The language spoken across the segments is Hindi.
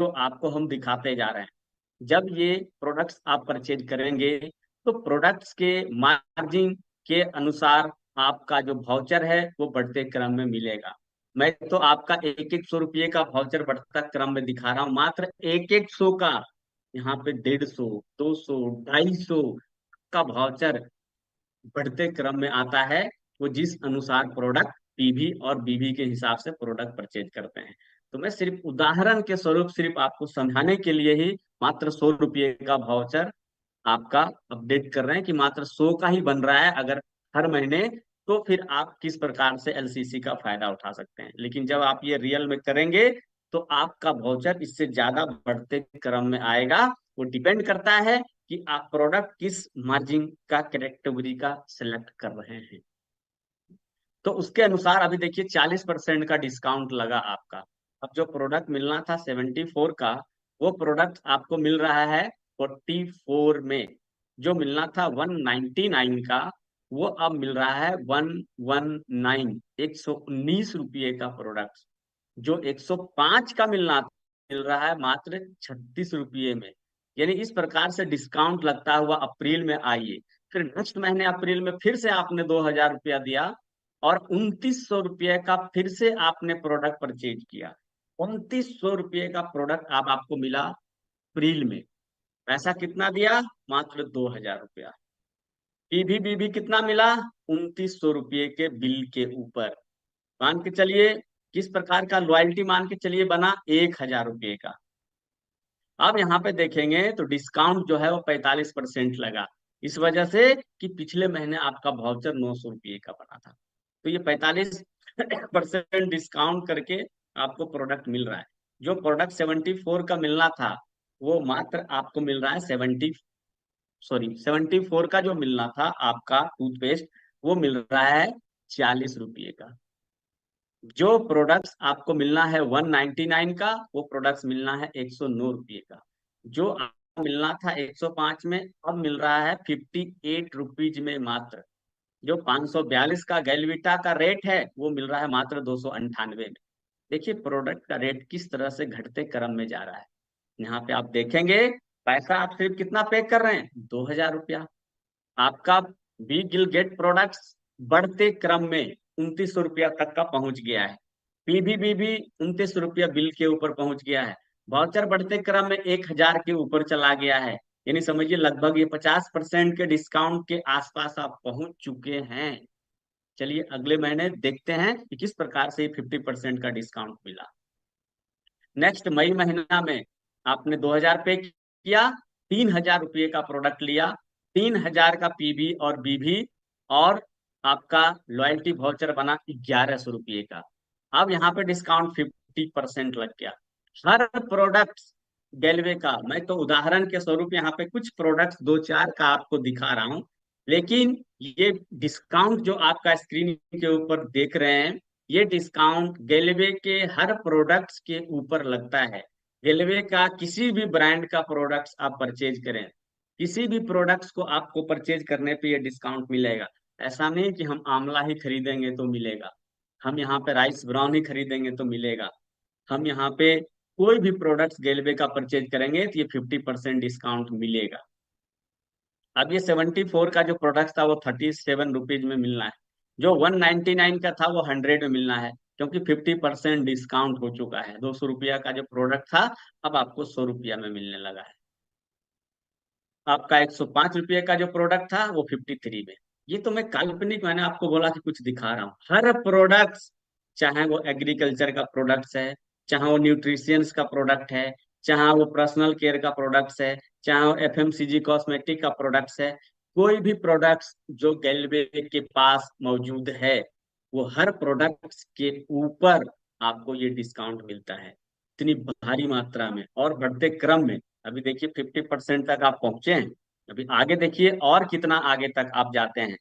आपको हम दिखाते जा रहे हैं। जब ये प्रोडक्ट्स आप परचेज करेंगे तो प्रोडक्ट्स के मार्जिन के अनुसार आपका जो वाउचर है वो बढ़ते क्रम में मिलेगा। मैं तो आपका एक एक 100 रुपये का वाउचर बढ़ता क्रम में दिखा रहा हूँ, मात्र एक एक 100 का। यहाँ पे 150, 200, 250 का वाउचर बढ़ते क्रम में आता है। वो जिस अनुसार प्रोडक्ट पीवी और बीवी के हिसाब से प्रोडक्ट परचेज करते हैं। तो मैं सिर्फ उदाहरण के स्वरूप सिर्फ आपको समझाने के लिए ही मात्र 100 रुपये का वाउचर आपका अपडेट कर रहे हैं कि मात्र 100 का ही बन रहा है अगर हर महीने। तो फिर आप किस प्रकार से एलसीसी का फायदा उठा सकते हैं, लेकिन जब आप ये रियल में करेंगे तो आपका वाउचर इससे ज्यादा बढ़ते क्रम में आएगा। वो डिपेंड करता है कि आप प्रोडक्ट किस मार्जिन का कैटेगरी का सिलेक्ट कर रहे हैं। तो उसके अनुसार अभी देखिए 40% का डिस्काउंट लगा आपका। अब जो प्रोडक्ट मिलना था 74 का, वो प्रोडक्ट आपको मिल रहा है 44 में। जो मिलना था 199 का, वो अब मिल रहा है 119, 119 रुपये का प्रोडक्ट। जो 105 का मिल रहा है मात्र 36 रुपये में। यानी इस प्रकार से डिस्काउंट लगता हुआ अप्रैल में आइए। फिर नेक्स्ट महीने अप्रैल में फिर से आपने 2000 रुपया दिया और 2900 रुपये का फिर से आपने प्रोडक्ट परचेज किया। 2900 रुपये का प्रोडक्ट अब आपको मिला अप्रैल में। पैसा कितना दिया? मात्र 2000 रुपया। पीवी बीवी कितना मिला? 2900 रुपये के बिल के ऊपर। मान के चलिए किस प्रकार का लॉयल्टी मान के चलिए बना? 1000 रुपये का। अब यहाँ पे देखेंगे तो डिस्काउंट जो है वो 45% लगा। इस वजह से कि पिछले महीने आपका वाउचर 900 रुपये का बना था। तो ये 45% डिस्काउंट करके आपको प्रोडक्ट मिल रहा है। जो प्रोडक्ट 74 का मिलना था वो मात्र आपको मिल रहा है 74 का जो मिलना था आपका टूथपेस्ट, वो मिल रहा है 40 रुपये का। जो प्रोडक्ट्स आपको मिलना है 199 का, वो प्रोडक्ट्स मिलना है 109 रुपये का। जो आपको मिलना था 105 में, अब मिल रहा है 58 रुपीज में मात्र। जो 542 का गैलविटा का रेट है वो मिल रहा है मात्र 298 में। देखिए प्रोडक्ट का रेट किस तरह से घटते क्रम में जा रहा है। यहाँ पे आप देखेंगे पैसा आप सिर्फ कितना पे कर रहे हैं? 2000 रुपया। आपका वी गिल गेट प्रोडक्ट्स बढ़ते क्रम में 2900 रुपया तक का पहुंच गया है। पीबीबी भी 2900 रुपया बिल के ऊपर पहुंच गया है। वाउचर बढ़ते क्रम में 1000 के ऊपर चला गया है। यानी समझिए लगभग ये 50% के डिस्काउंट के आसपास आप पहुंच चुके हैं। चलिए अगले महीने देखते हैं कि किस प्रकार से 50% का डिस्काउंट मिला। नेक्स्ट मई महीना में आपने 2000 पे किया, 3000 रुपये का प्रोडक्ट लिया, 3000 का पीवी और बीवी, और आपका लॉयल्टी वाउचर बना 1100 रुपये का। अब यहाँ पे डिस्काउंट 50% लग गया। हर प्रोडक्ट गैलवे का, मैं तो उदाहरण के स्वरूप यहाँ पे कुछ प्रोडक्ट्स दो चार का आपको दिखा रहा हूँ, लेकिन ये डिस्काउंट जो आपका स्क्रीन के ऊपर देख रहे हैं, ये डिस्काउंट गैलवे के हर प्रोडक्ट्स के ऊपर लगता है। गैलवे का किसी भी ब्रांड का प्रोडक्ट्स आप परचेज करें, किसी भी प्रोडक्ट्स को आपको परचेज करने पे ये डिस्काउंट मिलेगा। ऐसा नहीं कि हम आंवला ही खरीदेंगे तो मिलेगा, हम यहाँ पे राइस ब्राउन ही खरीदेंगे तो मिलेगा। हम यहाँ पे कोई भी प्रोडक्ट्स गैलवे का परचेज करेंगे तो ये 50% डिस्काउंट मिलेगा। अब ये 74 का जो प्रोडक्ट था वो 37 रुपीज में मिलना है। जो 199 का था वो 100 में मिलना है, क्योंकि 50% डिस्काउंट हो चुका है। 200 रुपया का जो प्रोडक्ट था अब आपको 100 रुपया में मिलने लगा है। आपका 105 रुपये का जो प्रोडक्ट था वो 53 में। ये तो मैं काल्पनिक, मैंने आपको बोला कि कुछ दिखा रहा हूँ। हर प्रोडक्ट, चाहे वो एग्रीकल्चर का प्रोडक्ट्स है, चाहे वो न्यूट्रिशियंस का प्रोडक्ट है, चाहे वो पर्सनल केयर का प्रोडक्ट्स है, चाहे वो एफएमसीजी कॉस्मेटिक का प्रोडक्ट्स है, कोई भी प्रोडक्ट्स जो गैलवे के पास मौजूद है, वो हर प्रोडक्ट्स के ऊपर आपको ये डिस्काउंट मिलता है इतनी भारी मात्रा में और बढ़ते क्रम में। अभी देखिए 50% तक आप पहुंचे हैं। अभी आगे देखिए और कितना आगे तक आप जाते हैं।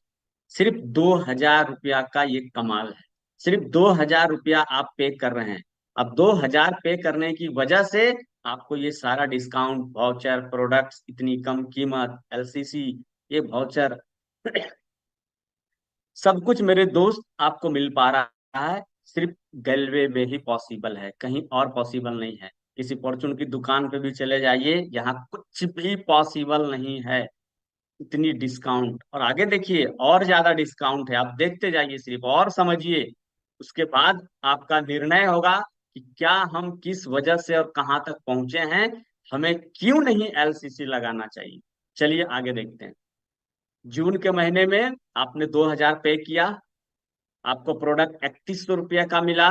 सिर्फ 2000 रुपया का ये कमाल है। सिर्फ 2000 रुपया आप पे कर रहे हैं। अब 2000 पे करने की वजह से आपको ये सारा डिस्काउंट, वाउचर, प्रोडक्ट्स, इतनी कम कीमत, एलसीसी, ये वाउचर, सब कुछ मेरे दोस्त आपको मिल पा रहा है। सिर्फ गैलवे में ही पॉसिबल है, कहीं और पॉसिबल नहीं है। किसी फॉर्चून की दुकान पे भी चले जाइए, यहाँ कुछ भी पॉसिबल नहीं है इतनी डिस्काउंट। और आगे देखिए और ज्यादा डिस्काउंट है, आप देखते जाइए सिर्फ और समझिए, उसके बाद आपका निर्णय होगा कि क्या हम किस वजह से और कहाँ तक पहुंचे हैं, हमें क्यों नहीं एलसीसी लगाना चाहिए। चलिए आगे देखते हैं। जून के महीने में आपने 2000 पे किया, आपको प्रोडक्ट 3100 रुपये का मिला।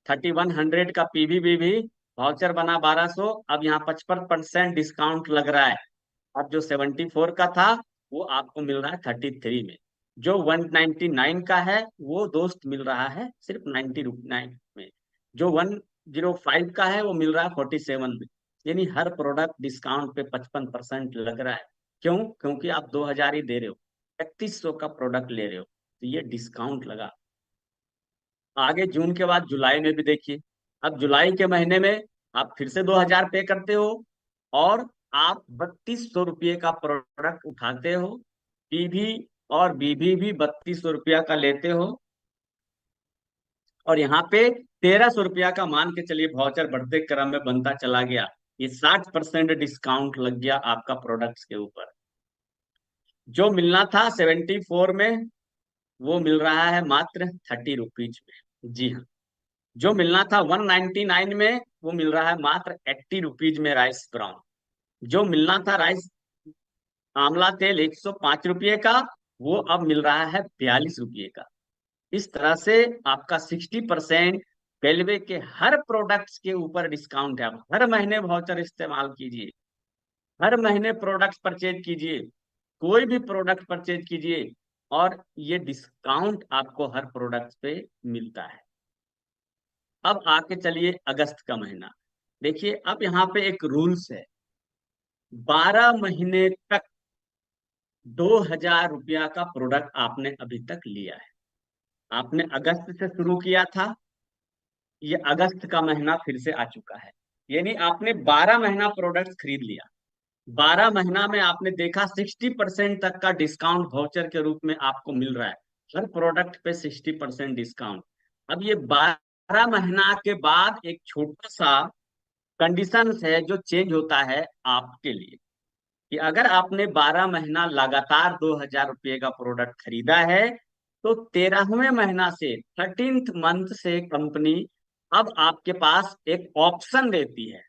3100 का पीवी भी वाउचर बना 1200। अब यहाँ 55% डिस्काउंट लग रहा है। अब जो 74 का था वो आपको मिल रहा है 33 में। जो 199 का है वो दोस्त मिल रहा है सिर्फ 90 में। जो 105 का है वो मिल रहा है 47 में। यानी हर प्रोडक्ट डिस्काउंट पे 55% लग रहा है। क्यों? क्योंकि आप 2000 ही दे रहे हो, 3100 का प्रोडक्ट ले रहे हो, तो ये डिस्काउंट लगा। आगे जून के बाद जुलाई में भी देखिए। अब जुलाई के महीने में आप फिर से 2000 पे करते हो और आप 3200 रुपये का प्रोडक्ट उठाते हो। पीवी और बीबी भी 3200 रुपया का लेते हो। और यहाँ पे 1300 रुपया का मान के चलिए वाउचर बढ़ते क्रम में बनता चला गया। ये 60% डिस्काउंट लग गया आपका प्रोडक्ट्स के ऊपर। जो मिलना था 74 में वो मिल रहा है मात्र 30 रुपीज में। जी हाँ, जो मिलना था 199 में वो मिल रहा है मात्र 80 रुपीज में राइस ब्राउन। जो मिलना था राइस आंवला तेल 105 रुपये का, वो अब मिल रहा है 42 रुपये का। इस तरह से आपका 60% रेलवे के हर प्रोडक्ट्स के ऊपर डिस्काउंट है। आप हर महीने वाउचर इस्तेमाल कीजिए, हर महीने प्रोडक्ट्स परचेज कीजिए, कोई भी प्रोडक्ट परचेज कीजिए, और ये डिस्काउंट आपको हर प्रोडक्ट पे मिलता है। अब आके चलिए अगस्त का महीना देखिए। अब यहाँ पे एक रूल्स है, 12 महीने तक 2000 रुपया का प्रोडक्ट आपने अभी तक लिया है। आपने अगस्त से शुरू किया था, ये अगस्त का महीना फिर से आ चुका है। यानी आपने 12 महीना प्रोडक्ट खरीद लिया, 12 महीना में आपने देखा 60% तक का डिस्काउंट वाउचर के रूप में आपको मिल रहा है। हर प्रोडक्ट पे 60% डिस्काउंट। अब ये 12 महीना के बाद एक छोटा सा कंडीशन है जो चेंज होता है आपके लिए, कि अगर आपने 12 महीना लगातार 2000 रुपये का प्रोडक्ट खरीदा है, तो 13वें महीना से 13th मंथ से कंपनी अब आपके पास एक ऑप्शन देती है।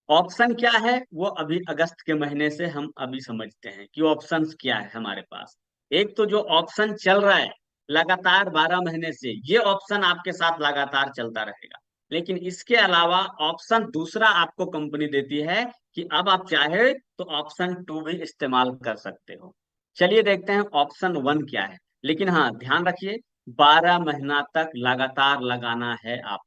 ऑप्शन क्या है वो अभी अगस्त के महीने से हम अभी समझते हैं कि ऑप्शंस क्या है हमारे पास। एक तो जो ऑप्शन चल रहा है लगातार 12 महीने से, ये ऑप्शन आपके साथ लगातार चलता रहेगा। लेकिन इसके अलावा ऑप्शन दूसरा आपको कंपनी देती है कि अब आप चाहे तो ऑप्शन 2 भी इस्तेमाल कर सकते हो। चलिए देखते हैं ऑप्शन 1 क्या है। लेकिन हाँ, ध्यान रखिए, 12 महीना तक लगातार लगाना है आप।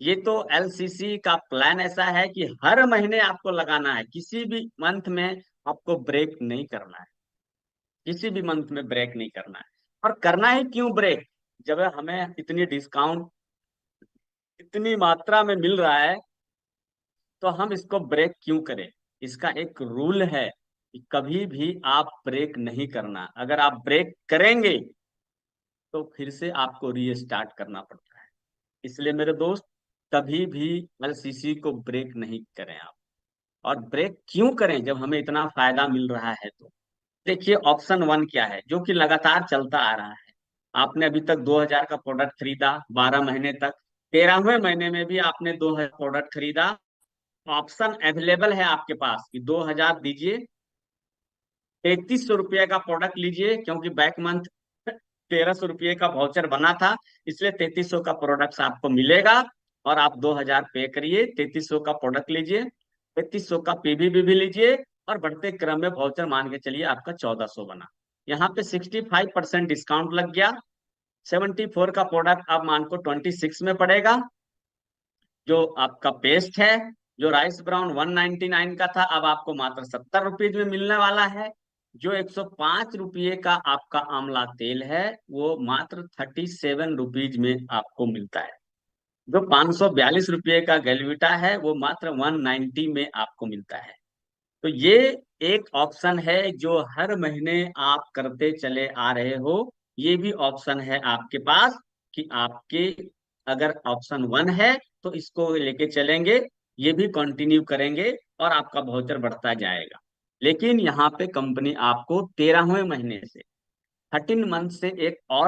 ये तो एलसीसी का प्लान ऐसा है कि हर महीने आपको लगाना है, किसी भी मंथ में आपको ब्रेक नहीं करना है, किसी भी मंथ में ब्रेक नहीं करना है। और करना ही क्यों ब्रेक, जब हमें इतनी डिस्काउंट इतनी मात्रा में मिल रहा है, तो हम इसको ब्रेक क्यों करें। इसका एक रूल है कि कभी भी आप ब्रेक नहीं करना। अगर आप ब्रेक करेंगे तो फिर से आपको रीस्टार्ट करना पड़ता है। इसलिए मेरे दोस्त, कभी भी एलसीसी को ब्रेक नहीं करें आप। और ब्रेक क्यों करें जब हमें इतना फायदा मिल रहा है तो। देखिए ऑप्शन 1 क्या है, जो कि लगातार चलता आ रहा है। आपने अभी तक 2000 का प्रोडक्ट खरीदा 12 महीने तक, 13वें महीने में भी आपने 2000 प्रोडक्ट खरीदा। ऑप्शन अवेलेबल है आपके पास कि 2000 दीजिए, 3300 रुपये का प्रोडक्ट लीजिए, क्योंकि बैक मंथ 1300 रुपये का वाउचर बना था, इसलिए 3300 का प्रोडक्ट आपको मिलेगा। और आप 2000 पे करिए, 3300 का प्रोडक्ट लीजिए, 3300 का पीवी भी लीजिए, और बढ़ते क्रम में वाउचर मान के चलिए आपका 1400 बना। यहाँ पे 65% डिस्काउंट लग गया। 74 का प्रोडक्ट अब मान को 26 में पड़ेगा। जो आपका पेस्ट है, जो राइस ब्राउन 199 का था, अब आपको मात्र 70 रुपीज में मिलने वाला है। जो 105 रुपये का आपका आंवला तेल है वो मात्र 37 रुपीज में आपको मिलता है। जो 542 रुपये का गैलविटा है वो मात्र 190 में आपको मिलता है। तो ये एक ऑप्शन है जो हर महीने आप करते चले आ रहे हो। ये भी ऑप्शन है आपके पास कि आपके अगर ऑप्शन 1 है तो इसको लेके चलेंगे, ये भी कंटिन्यू करेंगे और आपका वाउचर बढ़ता जाएगा। लेकिन यहाँ पे कंपनी आपको 13वें महीने से 13 मंथ से एक और